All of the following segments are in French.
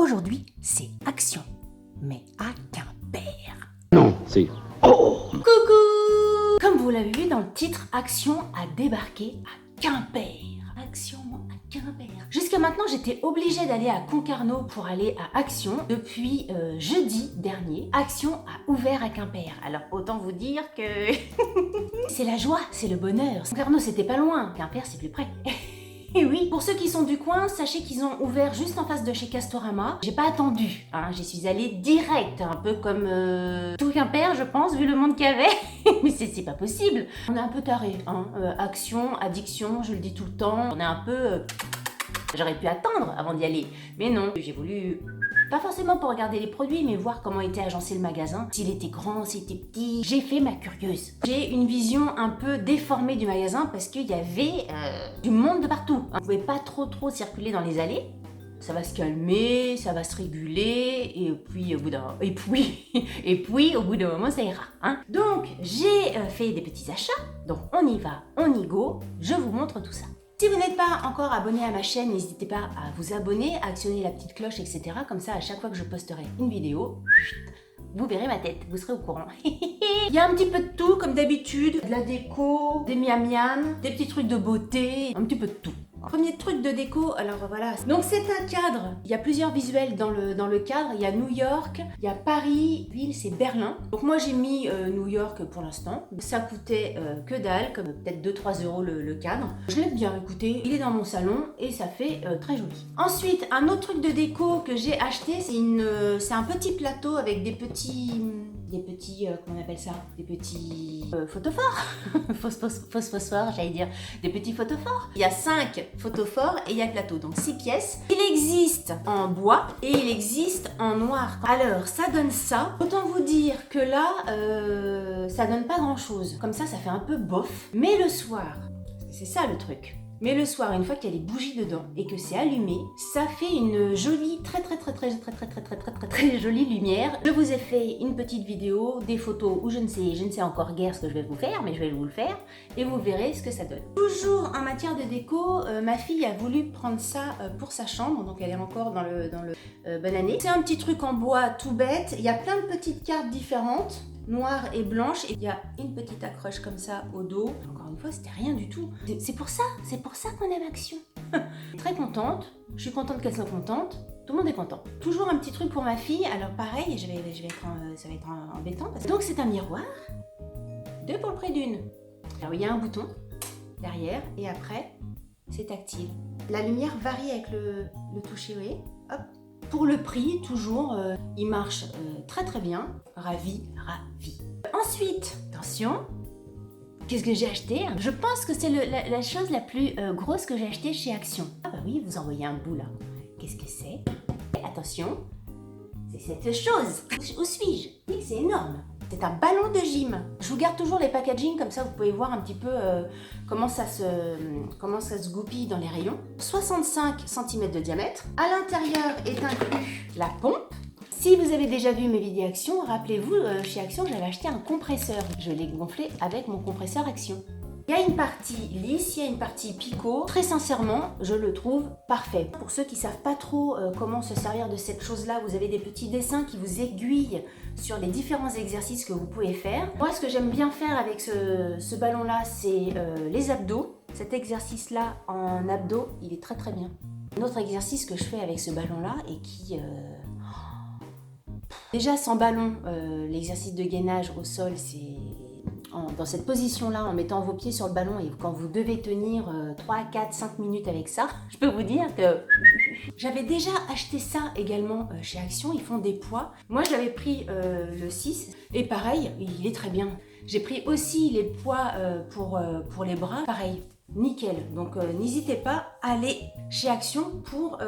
Aujourd'hui, c'est Action, mais à Quimper. Non, c'est... Oh! Coucou! Comme vous l'avez vu dans le titre, Action a débarqué à Quimper. Action à Quimper. Jusqu'à maintenant, j'étais obligée d'aller à Concarneau pour aller à Action. Depuis jeudi dernier, Action a ouvert à Quimper. Alors autant vous dire que c'est la joie, c'est le bonheur. Concarneau, c'était pas loin. Quimper, c'est plus près. Et oui, pour ceux qui sont du coin, sachez qu'ils ont ouvert juste en face de chez Castorama. J'ai pas attendu, hein, j'y suis allée direct, un peu comme tout Quimper, je pense, vu le monde qu'il y avait. Mais c'est pas possible. On est un peu taré, hein. Action, addiction, je le dis tout le temps. On est un peu... J'aurais pu attendre avant d'y aller, mais non. J'ai voulu... Pas forcément pour regarder les produits, mais voir comment était agencé le magasin. S'il était grand, s'il était petit. J'ai fait ma curieuse. J'ai une vision un peu déformée du magasin parce qu'il y avait du monde de partout. On ne pouvait pas trop circuler dans les allées. Ça va se calmer, ça va se réguler, et puis au bout d'un moment, ça ira. Hein. Donc, j'ai fait des petits achats. Donc, on y va, on y go. Je vous montre tout ça. Si vous n'êtes pas encore abonné à ma chaîne, n'hésitez pas à vous abonner, à actionner la petite cloche, etc. Comme ça, à chaque fois que je posterai une vidéo, vous verrez ma tête, vous serez au courant. Il y a un petit peu de tout, comme d'habitude. De la déco, des miam-miam, des petits trucs de beauté, un petit peu de tout. Premier truc de déco, alors voilà. Donc c'est un cadre. Il y a plusieurs visuels dans le cadre. Il y a New York, il y a Paris, ville c'est Berlin. Donc moi j'ai mis New York pour l'instant. Ça coûtait que dalle, comme peut-être 2-3 euros le cadre. Je l'aime bien, écoutez, il est dans mon salon et ça fait très joli. Ensuite, un autre truc de déco que j'ai acheté, c'est un petit plateau avec des petits, comment on appelle ça? Des petits photophores. Fausse phosphore, j'allais dire. Des petits photophores. Il y a 5 photophores et il y a le plateau, donc 6 pièces. Il existe en bois et il existe en noir. Alors, ça donne ça. Autant vous dire que là, ça donne pas grand chose. Comme ça fait un peu bof. Mais le soir, c'est ça le truc. Mais le soir, une fois qu'il y a les bougies dedans et que c'est allumé, ça fait une jolie, très jolie lumière. Je vous ai fait une petite vidéo, des photos où je ne sais encore guère ce que je vais vous faire, mais je vais vous le faire et vous verrez ce que ça donne. Toujours en matière de déco, ma fille a voulu prendre ça pour sa chambre, donc elle est encore dans le bonne année. C'est un petit truc en bois tout bête, il y a plein de petites cartes différentes. Noire et blanche, et il y a une petite accroche comme ça au dos. Encore une fois, c'était rien du tout. C'est pour ça qu'on aime Action. Très contente, je suis contente qu'elle soit contente, tout le monde est content. Toujours un petit truc pour ma fille, alors pareil, ça va être embêtant. Donc c'est un miroir, 2 pour le prix d'une. Alors il y a un bouton derrière, et après, c'est tactile. La lumière varie avec le toucher, vous voyez, hop. Pour le prix, toujours, il marche très bien. Ravi. Ensuite, attention, qu'est-ce que j'ai acheté? Je pense que c'est la chose la plus grosse que j'ai achetée chez Action. Ah bah oui, vous envoyez un bout là. Qu'est-ce que c'est? Attention, c'est cette chose. Où suis-je? Oui, c'est énorme. C'est un ballon de gym. Je vous garde toujours les packaging, comme ça vous pouvez voir un petit peu comment ça se goupille dans les rayons. 65 cm de diamètre. À l'intérieur est inclus la pompe. Si vous avez déjà vu mes vidéos Action, rappelez-vous, chez Action, j'avais acheté un compresseur. Je l'ai gonflé avec mon compresseur Action. Il y a une partie lisse, il y a une partie picot. Très sincèrement, je le trouve parfait. Pour ceux qui ne savent pas trop comment se servir de cette chose-là, vous avez des petits dessins qui vous aiguillent sur les différents exercices que vous pouvez faire. Moi, ce que j'aime bien faire avec ce ballon-là, c'est les abdos. Cet exercice-là en abdos, il est très bien. Un autre exercice que je fais avec ce ballon-là et qui... Déjà, sans ballon, l'exercice de gainage au sol, c'est... Dans cette position-là, en mettant vos pieds sur le ballon et quand vous devez tenir 3, 4, 5 minutes avec ça, je peux vous dire que j'avais déjà acheté ça également chez Action, ils font des poids. Moi, j'avais pris le 6 et pareil, il est très bien. J'ai pris aussi les poids pour les bras, pareil. Nickel, donc n'hésitez pas à aller chez Action pour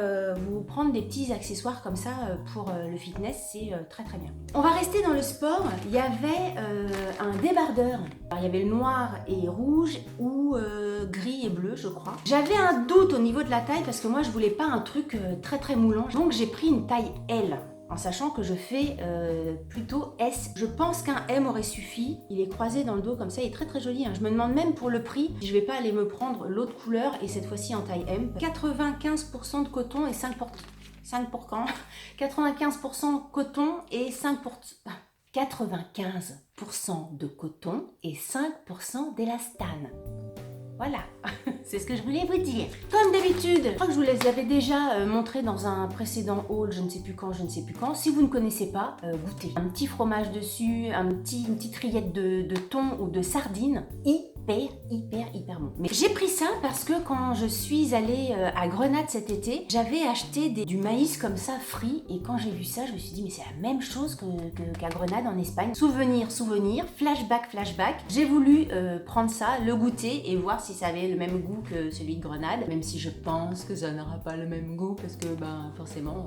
vous prendre des petits accessoires comme ça pour le fitness, c'est très bien. On va rester dans le sport, il y avait un débardeur. Alors, il y avait le noir et rouge ou gris et bleu je crois. J'avais un doute au niveau de la taille parce que moi je voulais pas un truc très moulant, donc j'ai pris une taille L. En sachant que je fais plutôt S. Je pense qu'un M aurait suffi. Il est croisé dans le dos comme ça, il est très joli. Hein. Je me demande même pour le prix, si je vais pas aller me prendre l'autre couleur et cette fois-ci en taille M. 95% de coton et 95% coton et 95% de coton et 5% d'élastane. Voilà, c'est ce que je voulais vous dire. Comme d'habitude, je crois que je vous les avais déjà montré dans un précédent haul, je ne sais plus quand. Si vous ne connaissez pas, goûtez. Un petit fromage dessus, une petite rillette de thon ou de sardines, hyper bon. Mais j'ai pris ça parce que quand je suis allée à Grenade cet été, j'avais acheté du maïs comme ça frit, et quand j'ai vu ça, je me suis dit mais c'est la même chose qu'à Grenade en Espagne. Souvenir, flashback. J'ai voulu prendre ça, le goûter et voir si ça avait le même goût que celui de Grenade, même si je pense que ça n'aura pas le même goût parce que forcément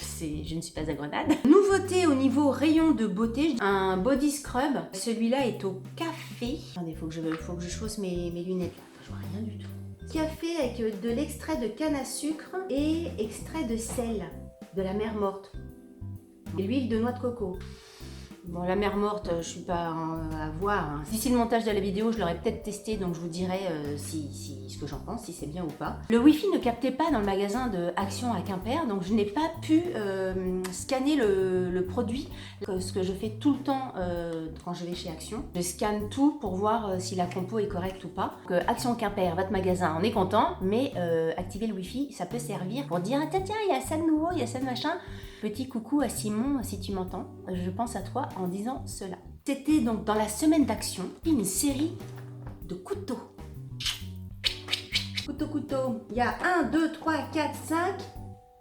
je ne suis pas à Grenade. Nouveauté au niveau rayon de beauté, un body scrub. Celui-là est au café. Attendez, faut que je chausse mes lunettes là. Je vois rien du tout. Café avec de l'extrait de canne à sucre et extrait de sel de la mer morte. Et l'huile de noix de coco. Bon, la mer morte, je suis pas à voir. D'ici le montage de la vidéo, je l'aurais peut-être testé, donc je vous dirai ce que j'en pense, si c'est bien ou pas. Le Wi-Fi ne captait pas dans le magasin de Action à Quimper, donc je n'ai pas pu scanner le produit, ce que je fais tout le temps quand je vais chez Action. Je scanne tout pour voir si la compo est correcte ou pas. Donc, Action Quimper, votre magasin, on est content, mais activer le Wi-Fi, ça peut servir pour dire tiens, il y a ça de nouveau, il y a ça de machin. Petit coucou à Simon, si tu m'entends, je pense à toi en disant cela. C'était donc dans la semaine d'Action, une série de couteaux. Couteau. Il y a 1, 2, 3, 4,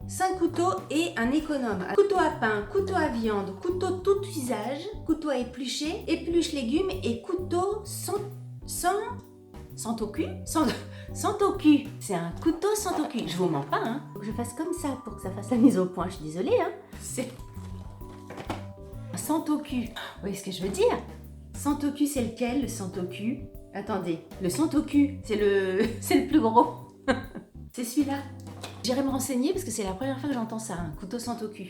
5 couteaux et un économe. Couteau à pain, couteau à viande, couteau tout usage, couteau à éplucher, épluche légumes et couteau sans au cul. C'est un couteau sans au cul. Je vous mens pas, hein. Faut que je fasse comme ça pour que ça fasse la mise au point. Je suis désolée, hein. C'est sans au cul. Vous voyez ce que je veux dire? Sans au cul, c'est lequel, le sans au cul? Attendez, le sans au cul, c'est le plus gros. C'est celui-là. J'irai me renseigner parce que c'est la première fois que j'entends ça, un couteau sans au cul.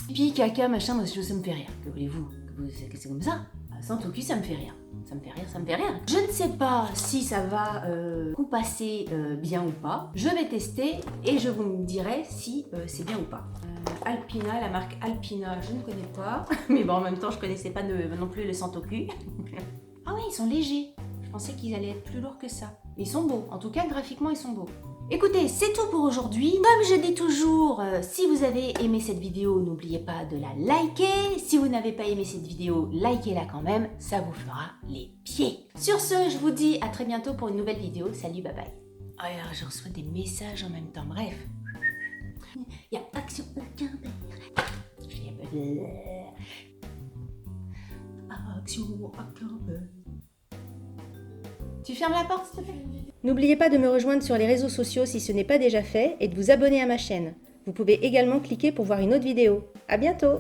Pipi, caca, machin, moi ça me fait rire. Que voulez-vous? C'est comme ça. Sans au cul, ça me fait rire. Ça me fait rire. Je ne sais pas si ça va compasser bien ou pas. Je vais tester et je vous dirai si c'est bien ou pas. Alpina, la marque Alpina, je ne connais pas. Mais bon, en même temps, je connaissais pas non plus le sans au cul. Ah oui, ils sont légers. Je pensais qu'ils allaient être plus lourds que ça. Mais ils sont beaux. En tout cas, graphiquement, ils sont beaux. Écoutez, c'est tout pour aujourd'hui. Comme je dis toujours, si vous avez aimé cette vidéo, n'oubliez pas de la liker. Si vous n'avez pas aimé cette vidéo, likez-la quand même, ça vous fera les pieds. Sur ce, je vous dis à très bientôt pour une nouvelle vidéo. Salut, bye bye. Oh, alors, je reçois des messages en même temps, bref. Il y a Action à Quimper. Action à Quimper. Tu fermes la porte, s'il te plaît? N'oubliez pas de me rejoindre sur les réseaux sociaux si ce n'est pas déjà fait et de vous abonner à ma chaîne. Vous pouvez également cliquer pour voir une autre vidéo. À bientôt!